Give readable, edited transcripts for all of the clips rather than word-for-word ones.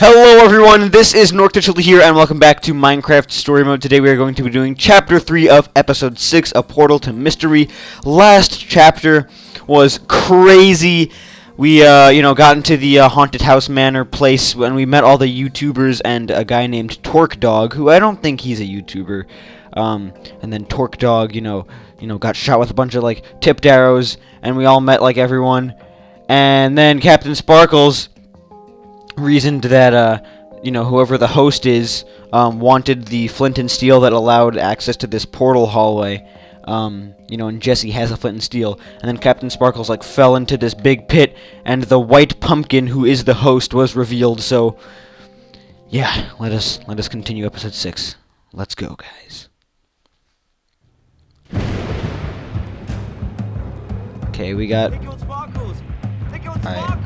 Hello everyone, this is Norcda Childa here, and welcome back to Minecraft Story Mode. Today we are going to be doing Chapter 3 of Episode 6, A Portal to Mystery. Last chapter was crazy. We, got into the Haunted House Manor place when we met all the YouTubers and a guy named Torque Dawg, who I don't think he's a YouTuber. And then Torque Dawg, got shot with a bunch of, tipped arrows, and we all met, everyone. And then Captain Sparklez reasoned that, whoever the host is, wanted the flint and steel that allowed access to this portal hallway. And Jesse has a flint and steel. And then Captain Sparklez, fell into this big pit, and the white pumpkin, who is the host, was revealed. So, yeah, let us continue episode 6. Let's go, guys. Okay, we got... Alright.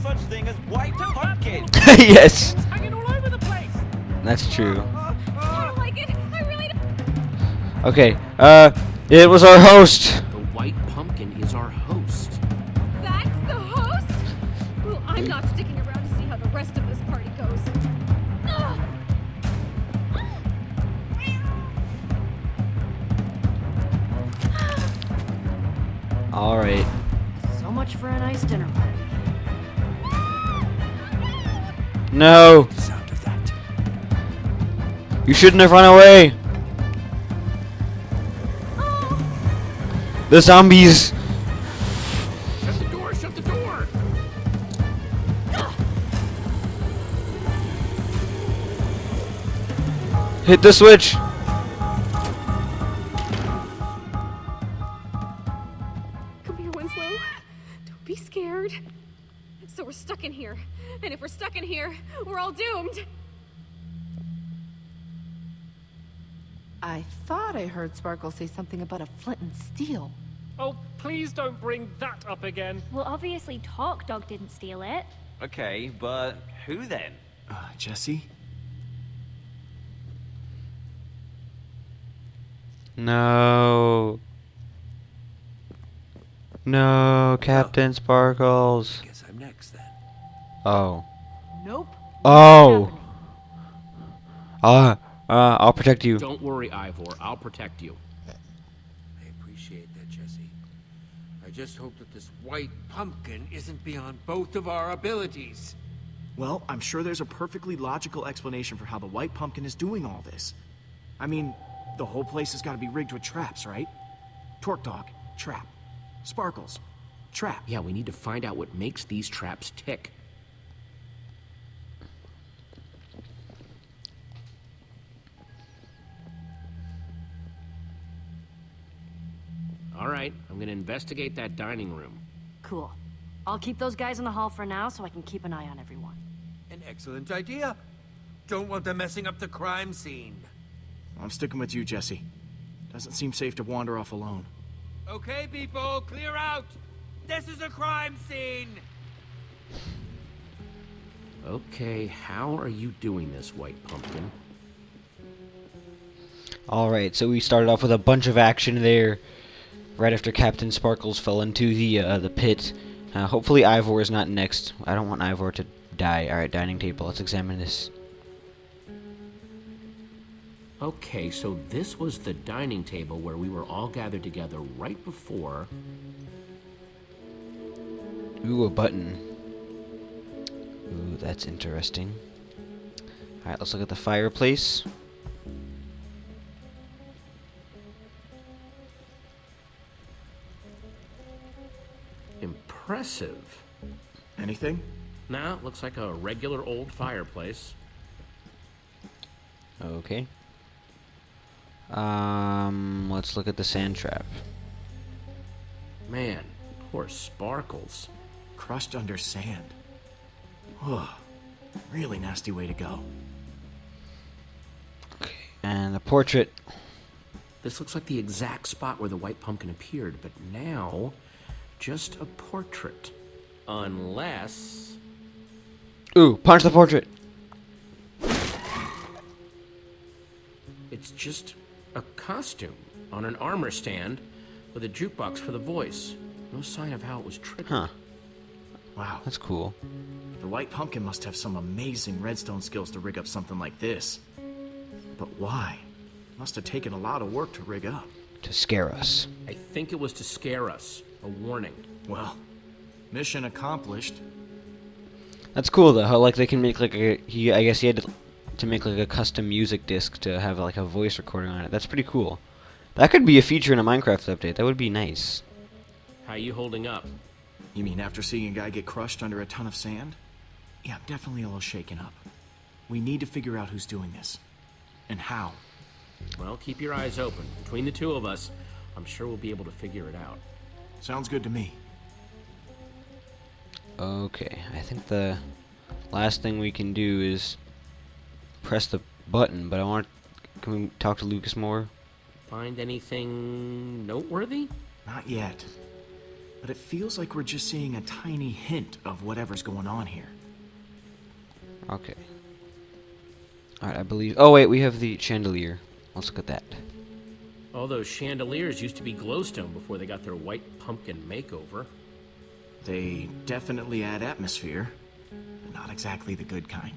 Such thing as white pumpkin. Yes. Hanging all over the place. That's true. I don't like it. I really don't. Okay. It was our host. The white pumpkin is our host. That's the host? Well, I'm not sticking around to see how the rest of this party goes. All right. So much for a nice dinner party. No. The sound of that. You shouldn't have run away. The zombies. Shut the door, shut the door! Hit the switch. Come here, Winslow. Don't be scared. So we're stuck in here. And if we're stuck in here, we're all doomed. I thought I heard Sparkle say something about a flint and steel. Oh, please don't bring that up again. Well, obviously Torque Dawg didn't steal it. Okay, but who then? Jesse? No. No, Captain Sparklez. Guess I'm next then. Oh. Nope. Oh. I'll protect you. Don't worry, Ivor. I'll protect you. I appreciate that, Jesse. I just hope that this white pumpkin isn't beyond both of our abilities. Well, I'm sure there's a perfectly logical explanation for how the white pumpkin is doing all this. I mean, the whole place has got to be rigged with traps, right? Torque Dawg, trap. Sparklez, trap. Yeah, we need to find out what makes these traps tick. All right, I'm gonna investigate that dining room. Cool. I'll keep those guys in the hall for now so I can keep an eye on everyone. An excellent idea. Don't want them messing up the crime scene. I'm sticking with you, Jesse. Doesn't seem safe to wander off alone. Okay, people, clear out. This is a crime scene. Okay, how are you doing this, white pumpkin? Alright, so we started off with a bunch of action there. Right after Captain Sparklez fell into the pit. Hopefully Ivor is not next. I don't want Ivor to die. Alright, dining table. Let's examine this. Okay, so this was the dining table where we were all gathered together right before... Ooh, a button. Ooh, that's interesting. Alright, let's look at the fireplace. Impressive. Anything? Nah, looks like a regular old fireplace. Okay. Let's look at the sand trap. Man, poor Sparklez. Crushed under sand. Ugh. Really nasty way to go. Okay, and the portrait. This looks like the exact spot where the white pumpkin appeared, but now, just a portrait. Unless... Ooh, punch the portrait. It's just a costume on an armor stand with a jukebox for the voice. No sign of how it was triggered. Huh. Wow. That's cool. The White Pumpkin must have some amazing redstone skills to rig up something like this. But why? Must have taken a lot of work to rig up. To scare us. I think it was to scare us. A warning. Well, mission accomplished. That's cool though. How like they can make like a I guess he had to make like a custom music disc to have like a voice recording on it. That's pretty cool. That could be a feature in a Minecraft update. That would be nice. How you holding up? You mean after seeing a guy get crushed under a ton of sand? Yeah, I'm definitely a little shaken up. We need to figure out who's doing this. And how. Well, keep your eyes open. Between the two of us, I'm sure we'll be able to figure it out. Sounds good to me. Okay, I think the last thing we can do is press the button, but can we talk to Lukas more? Find anything noteworthy? Not yet. But it feels like we're just seeing a tiny hint of whatever's going on here. Okay. Alright, I believe... Oh wait, we have the chandelier. Let's look at that. All those chandeliers used to be glowstone before they got their white pumpkin makeover. They definitely add atmosphere, but not exactly the good kind.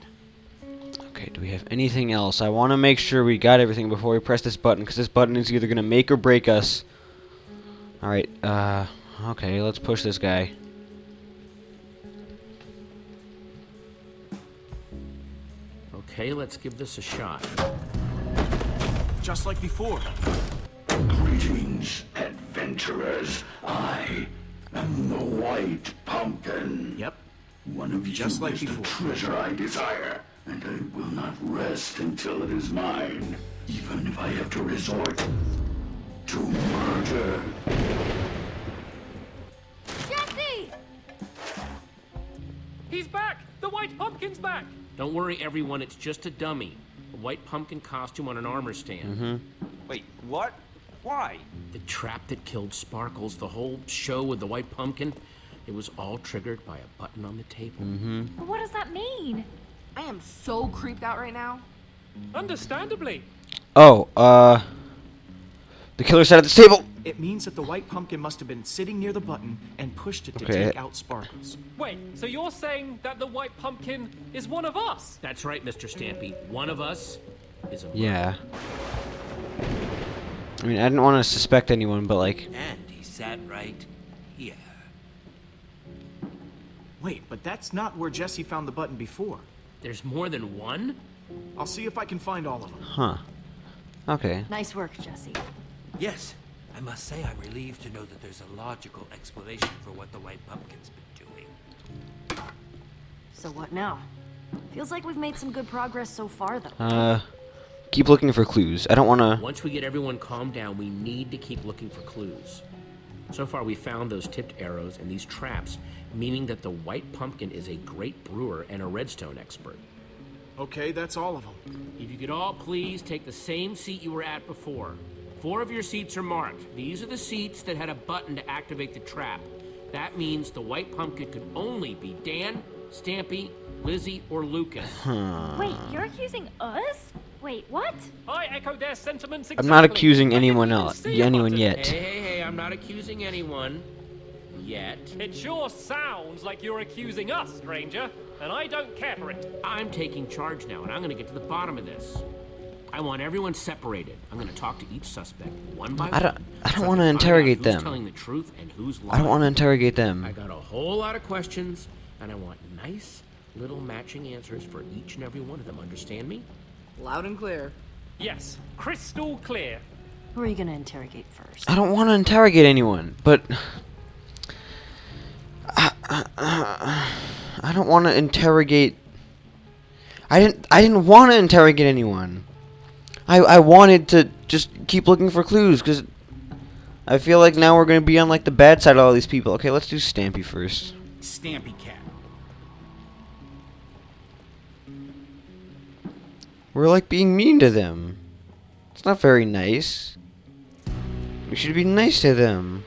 Okay, do we have anything else? I want to make sure we got everything before we press this button, because this button is either going to make or break us. Alright, okay, let's push this guy. Okay, let's give this a shot. Just like before. Greetings, adventurers. I am the White Pumpkin. Yep. One of you Just like is the before. treasure I desire, and I will not rest until it is mine, even if I have to resort to murder. Jesse! He's back! The White Pumpkin's back! Don't worry, everyone, it's just a dummy. A white pumpkin costume on an armor stand. Wait, what? Why? The trap that killed Sparklez, the whole show with the white pumpkin, it was all triggered by a button on the table. But what does that mean? I am so creeped out right now. Understandably. Oh, the killer sat at this table! It means that the White Pumpkin must have been sitting near the button and pushed it to Okay. take out Sparklez. Wait, so you're saying that the White Pumpkin is one of us? That's right, Mr. Stampy. One of us is a murderer. Yeah. I mean, I didn't want to suspect anyone, but like... And he sat right here. Wait, but that's not where Jesse found the button before. There's more than one? I'll see if I can find all of them. Huh. Okay. Nice work, Jesse. Yes, I must say I'm relieved to know that there's a logical explanation for what the White Pumpkin's been doing. So what now? Feels like we've made some good progress so far, though. Keep looking for clues. I don't want to... Once we get everyone calmed down, we need to keep looking for clues. So far, we found those tipped arrows and these traps, meaning that the White Pumpkin is a great brewer and a redstone expert. Okay, that's all of them. If you could all please take the same seat you were at before. 4 of your seats are marked. These are the seats that had a button to activate the trap. That means the White Pumpkin could only be Dan, Stampy, Lizzie, or Lukas. Wait, you're accusing us? Wait, what? I echo their sentiments I'm not exactly. accusing I didn't anyone even else. see a Anyone button. yet. Hey, I'm not accusing anyone. Yet. It sure sounds like you're accusing us, stranger, and I don't care for it. I'm taking charge now, and I'm going to get to the bottom of this. I want everyone separated. I'm going to talk to each suspect one by I don't one. wanna so I can find out interrogate who's them. telling the truth and who's lying. I don't want to interrogate them. I got a whole lot of questions, and I want nice little matching answers for each and every one of them. Understand me? Loud and clear. Yes, crystal clear. Who are you gonna interrogate first? I don't want to interrogate anyone, but... I don't want to interrogate... I didn't want to interrogate anyone. I wanted to just keep looking for clues, because I feel like now we're going to be on like the bad side of all these people. Okay, let's do Stampy first. Stampy cat. We're like being mean to them. It's not very nice. We should be nice to them.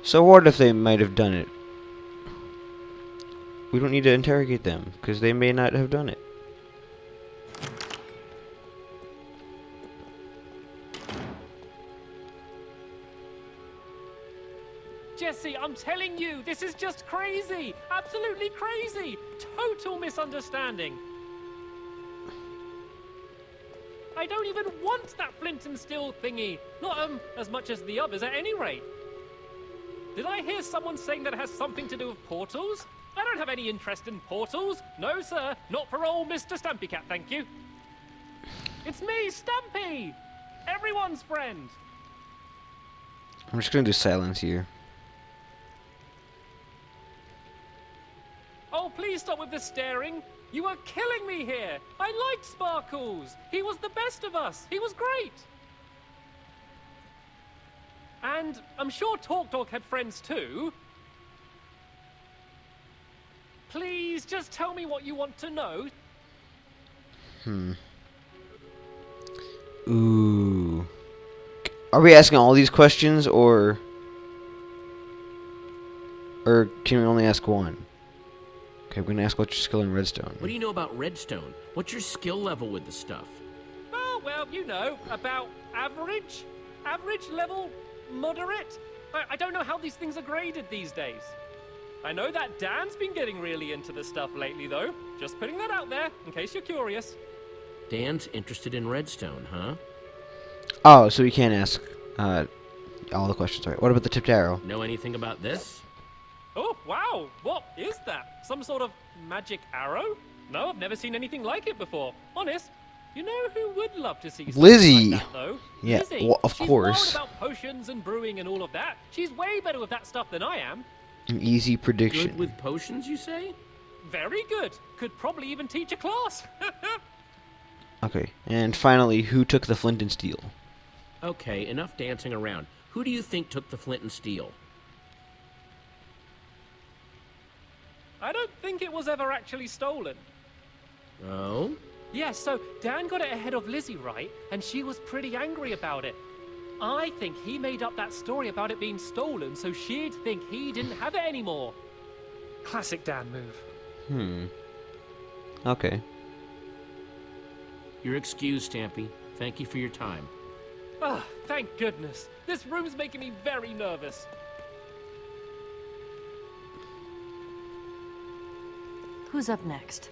So what if they might have done it? We don't need to interrogate them, because they may not have done it. telling you, this is just crazy. Absolutely crazy. Total misunderstanding. I don't even want that flint and steel thingy. Not, as much as the others at any rate. Did I hear someone saying that it has something to do with portals? I don't have any interest in portals. No, sir. Not for old Mr. Stampy Cat, thank you. It's me, Stampy! Everyone's friend. I'm just gonna do silence here. Oh, please stop with the staring. You are killing me here. I liked Sparkles. He was the best of us. He was great. And I'm sure Torque Dawg had friends too. Please, just tell me what you want to know. Ooh. Are we asking all these questions, or can we only ask one? Okay, we're gonna ask what's your skill in redstone. What do you know about redstone? What's your skill level with the stuff? Oh, well, you know, about average? Average level? Moderate? I don't know how these things are graded these days. I know that Dan's been getting really into this stuff lately, though. Just putting that out there, in case you're curious. Dan's interested in redstone, huh? Oh, so we can't ask all the questions, right? What about the tipped arrow? Know anything about this? Oh, wow! What is that? Some sort of magic arrow? No, I've never seen anything like it before. Honest. You know who would love to see something Lizzie! like that, though? Yeah, Lizzie. well, of She's course. wild about potions and brewing and all of that. She's way better with that stuff than I am. An easy prediction. Good with potions, you say? Very good. Could probably even teach a class. Okay, and finally, who took the flint and steel? Okay, enough dancing around. Who do you think took the flint and steel? I don't think it was ever actually stolen. Oh? Yeah, so Dan got it ahead of Lizzie, right? And she was pretty angry about it. I think he made up that story about it being stolen so she'd think he didn't have it anymore. Classic Dan move. Okay. You're excused, Stampy. Thank you for your time. Ah, thank goodness. This room's making me very nervous. Who's up next?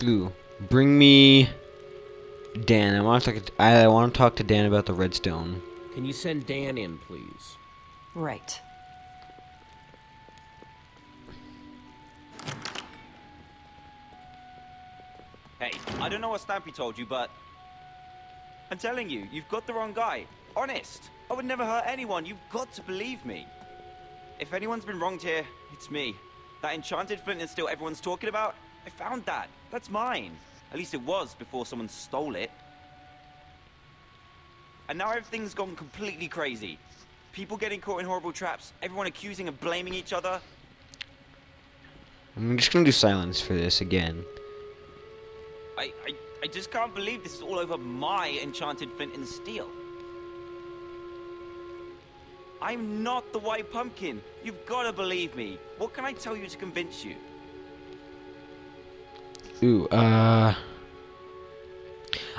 Ooh, bring me Dan. I want to talk to Dan about the redstone. Can you send Dan in, please? Right. Hey, I don't know what Stampy told you, but I'm telling you, you've got the wrong guy. Honest. I would never hurt anyone. You've got to believe me. If anyone's been wronged here, it's me. That enchanted flint and steel everyone's talking about, I found that. That's mine. At least it was before someone stole it. And now everything's gone completely crazy. People getting caught in horrible traps, everyone accusing and blaming each other. I'm just gonna do silence for this again. I just can't believe this is all over my enchanted flint and steel. I'm not the white pumpkin. You've got to believe me. What can I tell you to convince you? Ooh, I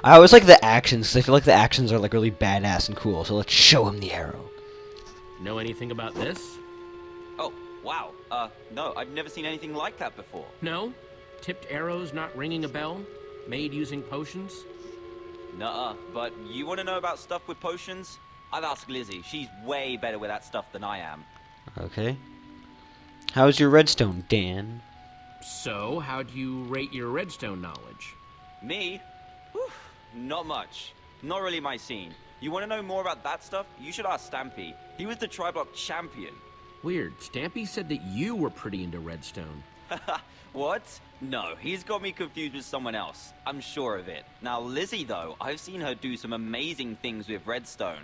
always like the actions, because I feel like the actions are like really badass and cool, so let's show him the arrow. Know anything about this? Oh, wow. No, I've never seen anything like that before. No? Tipped arrows not ringing a bell? Made using potions? Nuh-uh, but you want to know about stuff with potions? I'd ask Lizzie. She's way better with that stuff than I am. Okay. How's your redstone, Dan? So, how do you rate your redstone knowledge? Me? Whew, not much. Not really my scene. You want to know more about that stuff? You should ask Stampy. He was the Tri-Block champion. Weird. Stampy said that you were pretty into redstone. What? No, he's got me confused with someone else. I'm sure of it. Now, Lizzie, though, I've seen her do some amazing things with redstone.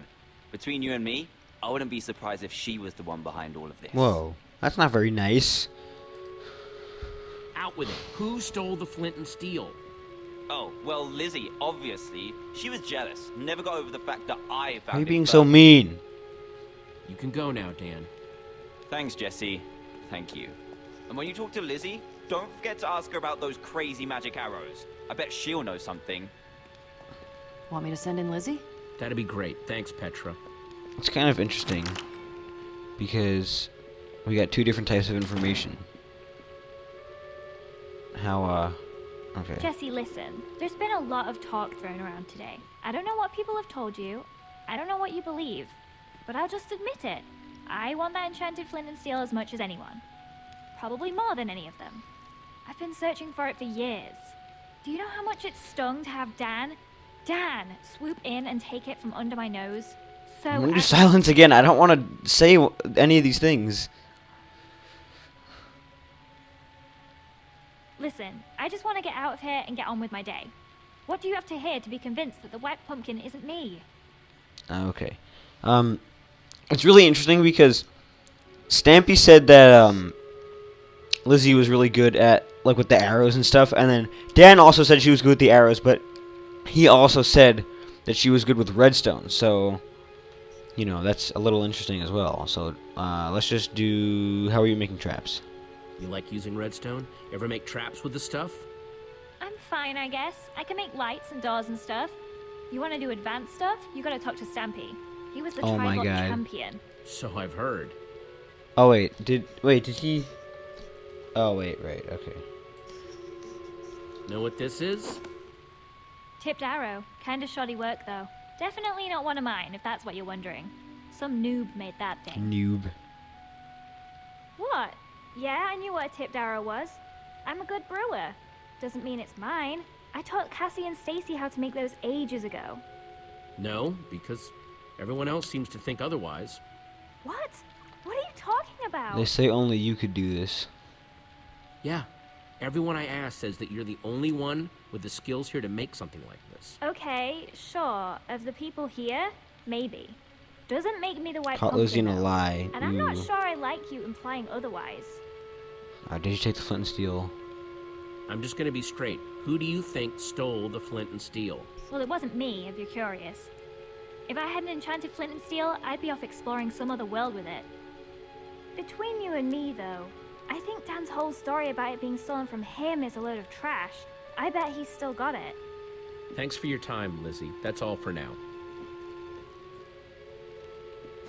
Between you and me, I wouldn't be surprised if she was the one behind all of this. Whoa, that's not very nice. Out with it. Who stole the flint and steel? Oh, well, Lizzie, obviously. She was jealous. Never got over the fact that I found Why are you it being first. so mean? You can go now, Dan. Thanks, Jesse. Thank you. And when you talk to Lizzie, don't forget to ask her about those crazy magic arrows. I bet she'll know something. Want me to send in Lizzie? That'd be great. Thanks, Petra. It's kind of interesting. because we got two different types of information. How, okay. Jesse, listen. There's been a lot of talk thrown around today. I don't know what people have told you. I don't know what you believe. But I'll just admit it. I want that enchanted flint and steel as much as anyone. Probably more than any of them. I've been searching for it for years. Do you know how much it stung to have Dan swoop in and take it from under my nose? So I'm gonna do silence again. I don't want to say any of these things. Listen, I just want to get out of here and get on with my day. What do you have to hear to be convinced that the white pumpkin isn't me? Okay. It's really interesting because Stampy said that Lizzie was really good at like with the arrows and stuff, and then Dan also said she was good with the arrows, but he also said that she was good with redstone. So, you know, that's a little interesting as well. So, let's just do. How are you making traps? You like using redstone? Ever make traps with the stuff? I'm fine, I guess. I can make lights and doors and stuff. You want to do advanced stuff? You gotta talk to Stampy. He was the tribal champion. So I've heard. Oh wait, did he? Oh wait, right, okay. Know what this is? Tipped arrow. Kinda shoddy work though. Definitely not one of mine, if that's what you're wondering. Some noob made that thing. Noob. What? Yeah, I knew what a tipped arrow was. I'm a good brewer. Doesn't mean it's mine. I taught Cassie and Stacy how to make those ages ago. No, because everyone else seems to think otherwise. What? What are you talking about? They say only you could do this. Yeah. Everyone I ask says that you're the only one with the skills here to make something like this. Okay, sure. Of the people here, maybe. Doesn't make me the white Caught pumpkin, Lizzie in a though. lie. And I'm not Ooh. sure I like you implying otherwise. Did you take the flint and steel? I'm just gonna be straight. Who do you think stole the flint and steel? Well, it wasn't me, if you're curious. If I had an enchanted flint and steel, I'd be off exploring some other world with it. Between you and me, though, I think Dan's whole story about it being stolen from him is a load of trash. I bet he's still got it. Thanks for your time, Lizzie. That's all for now.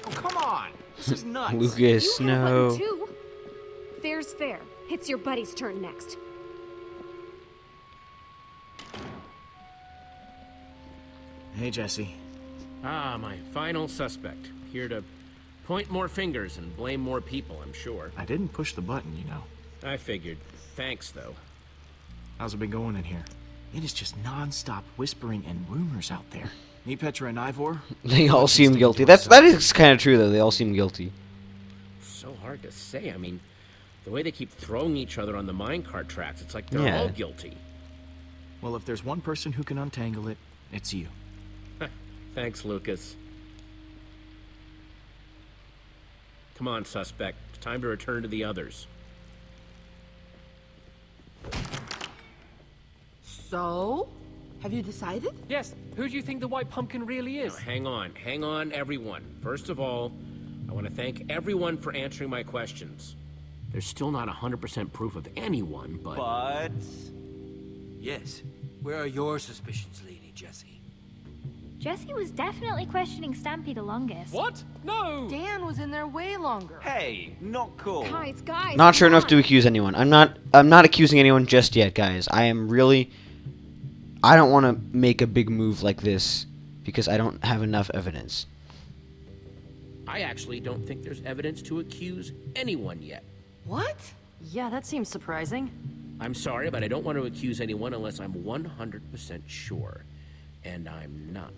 Oh, come on! This is nuts. Lukas, You have a no. button too. Fair's fair. It's your buddy's turn next. Hey, Jesse. Ah, my final suspect. Here to point more fingers and blame more people, I'm sure. I didn't push the button, you know. I figured. Thanks, though. How's it been going in here? It is just non-stop whispering and rumors out there. Me, Petra, and Ivor? They all seem guilty. That is kind of true, though. They all seem guilty. So hard to say. I mean, the way they keep throwing each other on the minecart tracks, it's like they're all guilty. Well, if there's one person who can untangle it, it's you. Thanks, Lukas. Come on, suspect. It's time to return to the others. So? Have you decided? Yes, who do you think the white pumpkin really is? Now, hang on, everyone. First of all, I want to thank everyone for answering my questions. There's still not 100% proof of anyone, but... But... Yes. Where are your suspicions leading, Jesse? Jesse was definitely questioning Stampy the longest. What? No! Dan was in there way longer. Hey, not cool. Guys, Not sure come enough on. to accuse anyone. I'm not accusing anyone just yet, guys. I don't want to make a big move like this because I don't have enough evidence. I actually don't think there's evidence to accuse anyone yet. What? Yeah, that seems surprising. I'm sorry, but I don't want to accuse anyone unless I'm 100% sure. And I'm not.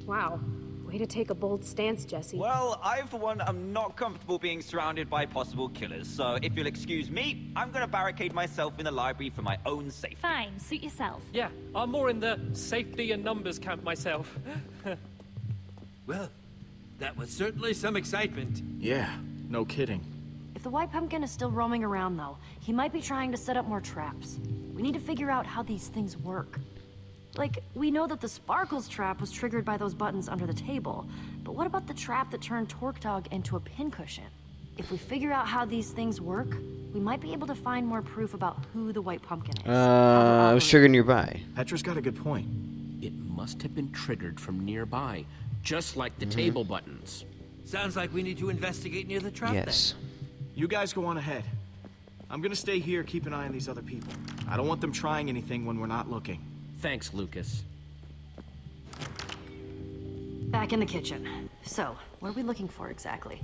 Wow. Way to take a bold stance, Jesse. Well, I, for one, am not comfortable being surrounded by possible killers, so if you'll excuse me, I'm gonna barricade myself in the library for my own safety. Fine, suit yourself. Yeah, I'm more in the safety and numbers camp myself. Well, that was certainly some excitement. Yeah, no kidding. If the white pumpkin is still roaming around, though, he might be trying to set up more traps. We need to figure out how these things work. Like, we know that the Sparklez trap was triggered by those buttons under the table, but what about the trap that turned Torque Dawg into a pincushion? If we figure out how these things work, we might be able to find more proof about who the white pumpkin is. I was triggered nearby. Petra's got a good point. It must have been triggered from nearby, just like the table buttons. Sounds like we need to investigate near the trap. Yes. You guys go on ahead. I'm gonna stay here, keep an eye on these other people. I don't want them trying anything when we're not looking. Thanks, Lukas. Back in the kitchen. So, what are we looking for exactly?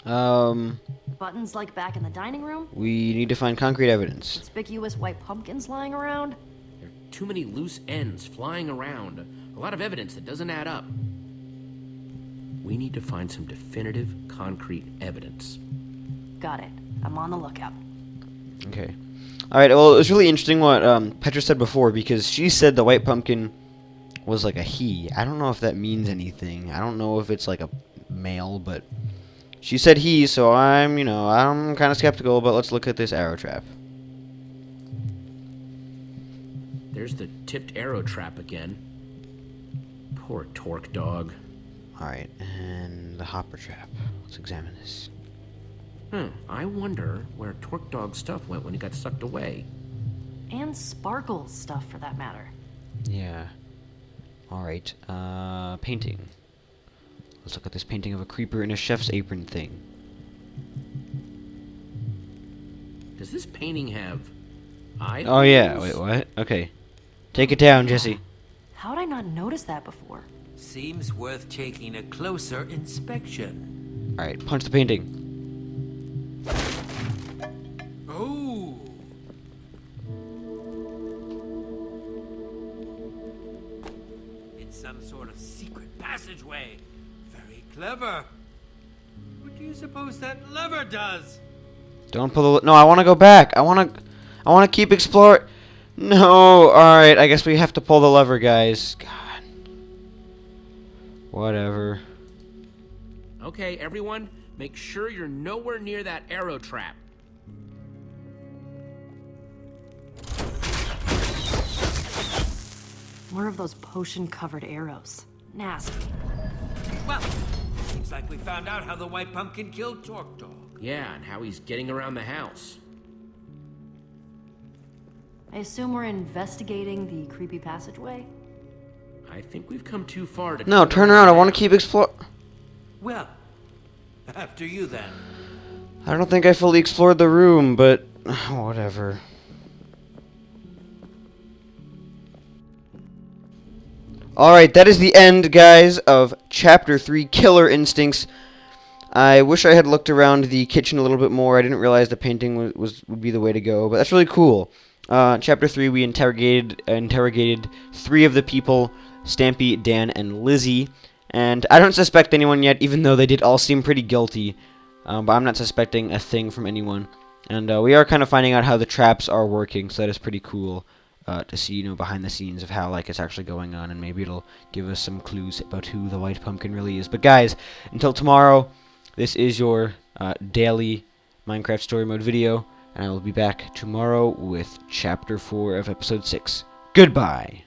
Buttons like back in the dining room? We need to find concrete evidence. Conspicuous white pumpkins lying around? There are too many loose ends flying around. A lot of evidence that doesn't add up. We need to find some definitive, concrete evidence. Got it. I'm on the lookout. Okay. Alright, well, it was really interesting what Petra said before, because she said the white pumpkin was like a he. I don't know if that means anything. I don't know if it's like a male, but she said he, so I'm kind of skeptical, but let's look at this arrow trap. There's the tipped arrow trap again. Poor Torque Dawg. Alright, and the hopper trap. Let's examine this. I wonder where Torque Dawg's stuff went when he got sucked away. And Sparkle's stuff, for that matter. Yeah. Alright, painting. Let's look at this painting of a creeper in a chef's apron thing. Does this painting have eyes? Oh yeah, wait, what? Okay. Take it down, Jesse. How'd I not notice that before? Seems worth taking a closer inspection. Alright, punch the painting. Oh! It's some sort of secret passageway. Very clever. What do you suppose that lever does? Don't pull the... No, I want to go back. I want to keep exploring. No, alright, I guess we have to pull the lever, guys. God. Whatever. Okay, everyone, make sure you're nowhere near that arrow trap. More of those potion-covered arrows. Nasty. Well, seems like we found out how the white pumpkin killed Torque Dawg. Yeah, and how he's getting around the house. I assume we're investigating the creepy passageway? I think we've come too far to... No, turn around. I want to keep exploring. Well, after you then. I don't think I fully explored the room, but whatever. Alright, that is the end, guys, of Chapter 3, Killer Instincts. I wish I had looked around the kitchen a little bit more. I didn't realize the painting would be the way to go, but that's really cool. Chapter 3, we interrogated 3 of the people, Stampy, Dan, and Lizzie. And I don't suspect anyone yet, even though they did all seem pretty guilty. But I'm not suspecting a thing from anyone. And we are kind of finding out how the traps are working, so that is pretty cool to see, behind the scenes of how, it's actually going on. And maybe it'll give us some clues about who the white pumpkin really is. But guys, until tomorrow, this is your daily Minecraft Story Mode video. And I will be back tomorrow with Chapter 4 of Episode 6. Goodbye!